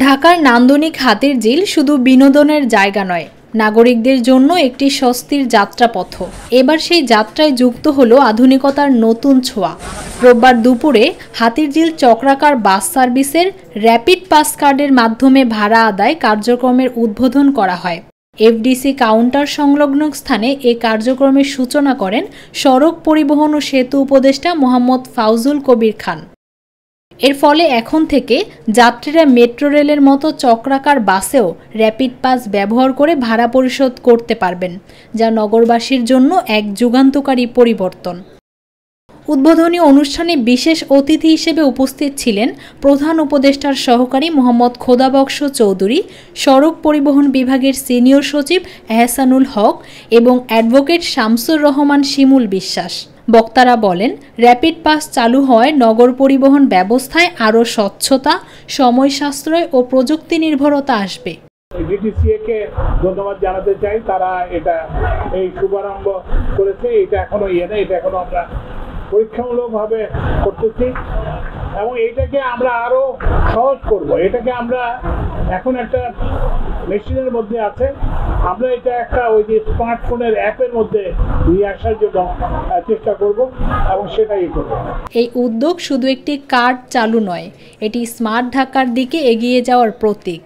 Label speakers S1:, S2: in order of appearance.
S1: ঢাকার নান্দনিক হাতির ঝিল শুধু বিনোদনের জায়গা নয়, নাগরিকদের জন্য একটি স্বস্তির যাত্রাপথ। এবার সেই যাত্রায় যুক্ত হলো আধুনিকতার নতুন ছোঁয়া। রোববার দুপুরে হাতির ঝিল চক্রাকার বাস সার্ভিসের র্যাপিড পাস কার্ডের মাধ্যমে ভাড়া আদায় কার্যক্রমের উদ্বোধন করা হয়। এফডিসি কাউন্টার সংলগ্ন স্থানে এ কার্যক্রমের সূচনা করেন সড়ক পরিবহন ও সেতু উপদেষ্টা মোহাম্মদ ফাউজুল কবির খান। এর ফলে এখন থেকে যাত্রীরা মেট্রো রেলের মতো চক্রাকার বাসেও র্যাপিড পাস ব্যবহার করে ভাড়া পরিশোধ করতে পারবেন, যা নগরবাসীর জন্য এক যুগান্তকারী পরিবর্তন। উদ্বোধনী অনুষ্ঠানে বিশেষ অতিথি হিসেবে উপস্থিত ছিলেন প্রধান উপদেষ্টার সহকারী মোহাম্মদ খোদাবক্স চৌধুরী, সড়ক পরিবহন বিভাগের সিনিয়র সচিব এহসানুল হক এবং অ্যাডভোকেট শামসুর রহমান শিমুল বিশ্বাস। বক্তারা বলেন, র্যাপিড পাস চালু হওয়ায় নগর পরিবহন ব্যবস্থায় আরও স্বচ্ছতা, সময় সাশ্রয় ও প্রযুক্তি নির্ভরতা আসবে।
S2: ডিটিসিএ-কে ধন্যবাদ জানাতে চাই, তারা এই শুভারম্ভ করেছে। এটা এখনো এটা এখনো আমরা পরীক্ষামূলকভাবে করতেছি এবং এইটাকে আমরা আরো সহজ করব। এটাকে আমরা এখন একটা মেশিনের মধ্যে আছে, আমরা এটা একটা ওই যে স্মার্টফোনের অ্যাপের মধ্যে নিয়ে আসার জন্য চেষ্টা করব এবং সেটাই করব।
S1: এই উদ্যোগ শুধু একটি কার্ড চালু নয়, এটি স্মার্ট ঢাকার দিকে এগিয়ে যাওয়ার প্রতীক।